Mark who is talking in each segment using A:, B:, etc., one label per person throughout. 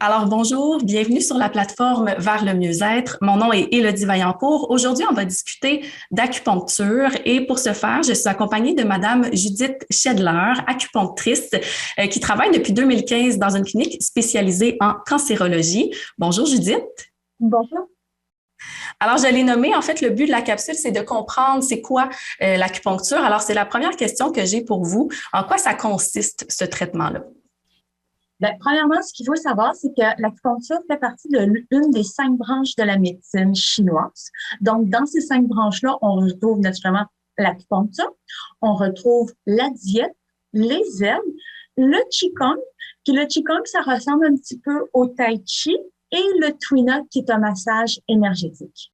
A: Alors bonjour, bienvenue sur la plateforme Vers le mieux-être. Mon nom est Élodie Vaillancourt. Aujourd'hui, on va discuter d'acupuncture et pour ce faire, je suis accompagnée de Madame Judith Schedler, acupunctrice, qui travaille depuis 2015 dans une clinique spécialisée en cancérologie. Bonjour Judith.
B: Bonjour.
A: Alors, je l'ai nommé, en fait, le but de la capsule, c'est de comprendre c'est quoi l'acupuncture. Alors, c'est la première question que j'ai pour vous. En quoi ça consiste, ce traitement-là?
B: Premièrement, ce qu'il faut savoir, c'est que l'acupuncture fait partie de l'une des 5 branches de la médecine chinoise. Donc, dans ces 5 branches-là, on retrouve naturellement l'acupuncture, on retrouve la diète, les herbes, le qigong, puis le qigong, ça ressemble un petit peu au tai chi, et le tuina, qui est un massage énergétique.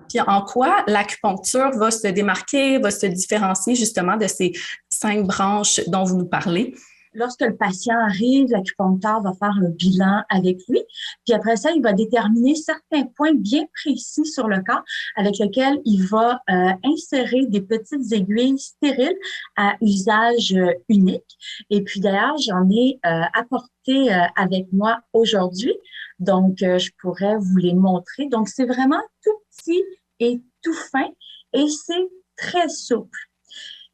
A: Puis en quoi l'acupuncture va se démarquer, va se différencier justement de ces 5 branches dont vous nous parlez?
B: Lorsque le patient arrive, l'acupuncteur va faire un bilan avec lui, puis après ça, il va déterminer certains points bien précis sur le corps avec lesquels il va insérer des petites aiguilles stériles à usage unique. Et puis d'ailleurs, j'en ai apporté avec moi aujourd'hui, donc je pourrais vous les montrer. Donc c'est vraiment tout petit et tout fin et c'est très souple.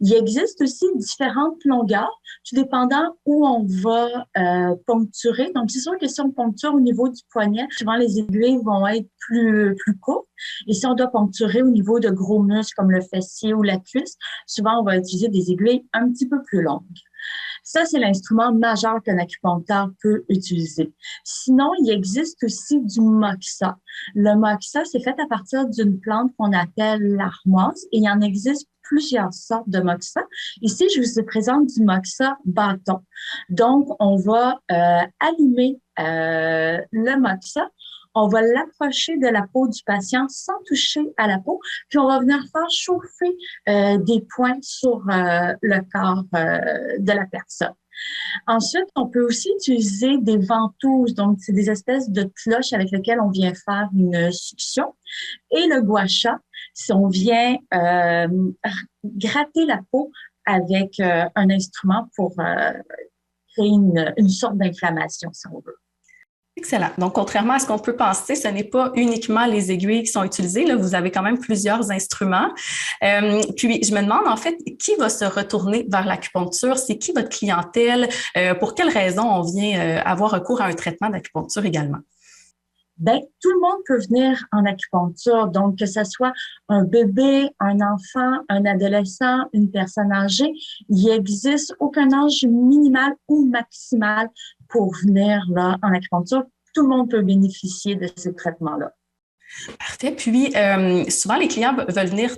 B: Il existe aussi différentes longueurs, tout dépendant où on va poncturer. Donc, c'est sûr que si on poncture au niveau du poignet, souvent les aiguilles vont être plus courtes. Et si on doit poncturer au niveau de gros muscles comme le fessier ou la cuisse, souvent on va utiliser des aiguilles un petit peu plus longues. Ça, c'est l'instrument majeur qu'un acupuncteur peut utiliser. Sinon, il existe aussi du moxa. Le moxa, c'est fait à partir d'une plante qu'on appelle l'armoise et il en existe plusieurs sortes de moxa. Ici, je vous présente du moxa bâton. Donc, on va allumer le moxa. On va l'approcher de la peau du patient sans toucher à la peau, puis on va venir faire chauffer des points sur le corps de la personne. Ensuite, on peut aussi utiliser des ventouses, donc c'est des espèces de cloches avec lesquelles on vient faire une succion. Et le gua sha, si on vient gratter la peau avec un instrument pour créer une sorte d'inflammation, si on veut.
A: Excellent. Donc, contrairement à ce qu'on peut penser, ce n'est pas uniquement les aiguilles qui sont utilisées. Là, vous avez quand même plusieurs instruments. Puis, je me demande, en fait, qui va se retourner vers l'acupuncture? C'est qui votre clientèle? Pour quelles raisons on vient avoir recours à un traitement d'acupuncture également?
B: Tout le monde peut venir en acupuncture, donc que ce soit un bébé, un enfant, un adolescent, une personne âgée, il n'existe aucun âge minimal ou maximal pour venir là en acupuncture. Tout le monde peut bénéficier de ce traitement-là.
A: Parfait. Puis, souvent, les clients veulent venir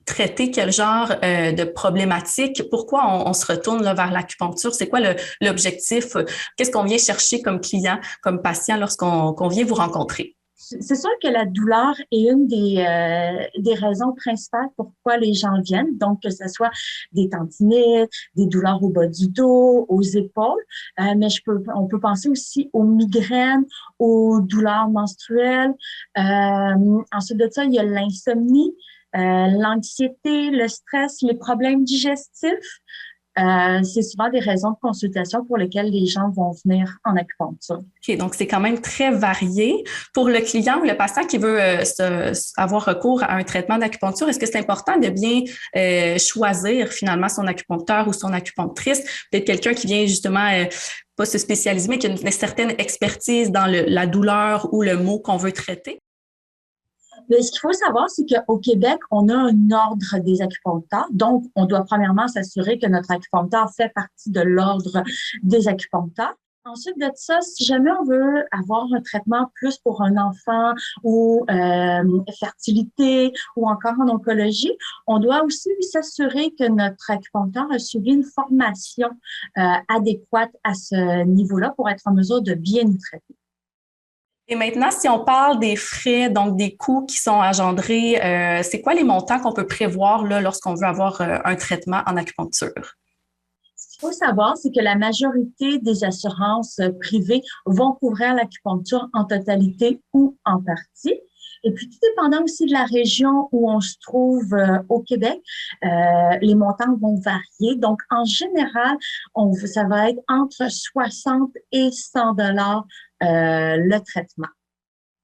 A: traiter quel genre de problématique? Pourquoi on se retourne là, vers l'acupuncture? C'est quoi l'objectif? Qu'est-ce qu'on vient chercher comme client, comme patient lorsqu'on vient vous rencontrer?
B: C'est sûr que la douleur est une des raisons principales pourquoi les gens viennent. Donc, que ce soit des tendinites, des douleurs au bas du dos, aux épaules. Mais on peut penser aussi aux migraines, aux douleurs menstruelles. Ensuite de ça, il y a l'insomnie, l'anxiété, le stress, les problèmes digestifs. C'est souvent des raisons de consultation pour lesquelles les gens vont venir en acupuncture.
A: OK, donc c'est quand même très varié. Pour le client ou le patient qui veut avoir recours à un traitement d'acupuncture, est-ce que c'est important de bien choisir finalement son acupuncteur ou son acupunctrice? Peut-être quelqu'un qui vient justement pas se spécialiser, mais qui a une certaine expertise dans la douleur ou le mot qu'on veut traiter?
B: Mais ce qu'il faut savoir, c'est qu'au Québec, on a un ordre des acupuncteurs. Donc, on doit premièrement s'assurer que notre acupuncteur fait partie de l'ordre des acupuncteurs. Ensuite de ça, si jamais on veut avoir un traitement plus pour un enfant ou fertilité ou encore en oncologie, on doit aussi s'assurer que notre acupuncteur a suivi une formation adéquate à ce niveau-là pour être en mesure de bien nous traiter.
A: Et maintenant, si on parle des frais, donc des coûts qui sont engendrés, c'est quoi les montants qu'on peut prévoir là, lorsqu'on veut avoir un traitement en acupuncture?
B: Ce qu'il faut savoir, c'est que la majorité des assurances privées vont couvrir l'acupuncture en totalité ou en partie. Et puis, tout dépendant aussi de la région où on se trouve au Québec, les montants vont varier. Donc, en général, ça va être entre 60 et 100 dollars le traitement.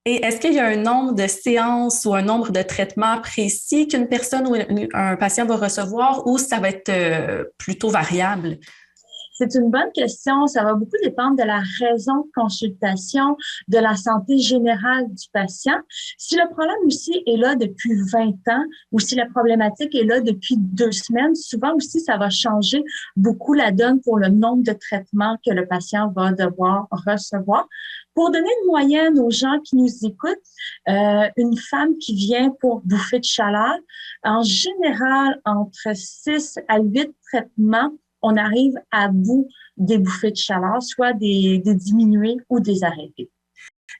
A: Et est-ce qu'il y a un nombre de séances ou un nombre de traitements précis qu'une personne ou un patient va recevoir ou ça va être plutôt variable?
B: C'est une bonne question. Ça va beaucoup dépendre de la raison de consultation, de la santé générale du patient. Si le problème aussi est là depuis 20 ans ou si la problématique est là depuis 2 semaines, souvent aussi, ça va changer beaucoup la donne pour le nombre de traitements que le patient va devoir recevoir. Pour donner une moyenne aux gens qui nous écoutent, une femme qui vient pour bouffée de chaleur, en général, entre 6 à 8 traitements, on arrive à bout des bouffées de chaleur, soit des diminuer ou des arrêter.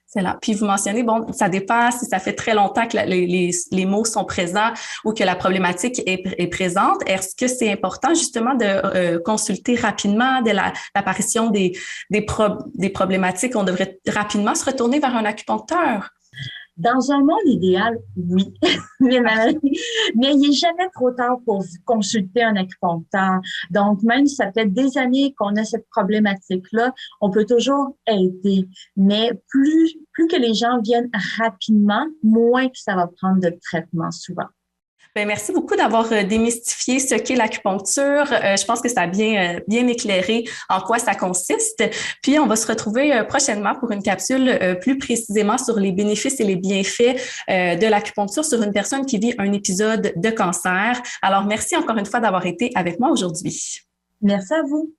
A: C'est là. Puis vous mentionnez, bon, ça dépend si ça fait très longtemps que les maux sont présents ou que la problématique est présente. Est-ce que c'est important justement de consulter rapidement dès l'apparition des problématiques? On devrait rapidement se retourner vers un acupuncteur?
B: Dans un monde idéal, oui. mais il n'est jamais trop tard pour consulter un acupuncteur. Donc, même si ça fait des années qu'on a cette problématique-là, on peut toujours aider. Mais plus que les gens viennent rapidement, moins que ça va prendre de traitement souvent.
A: Bien, merci beaucoup d'avoir démystifié ce qu'est l'acupuncture. Je pense que ça a bien éclairé en quoi ça consiste. Puis, on va se retrouver prochainement pour une capsule plus précisément sur les bénéfices et les bienfaits de l'acupuncture sur une personne qui vit un épisode de cancer. Alors, merci encore une fois d'avoir été avec moi aujourd'hui.
B: Merci à vous.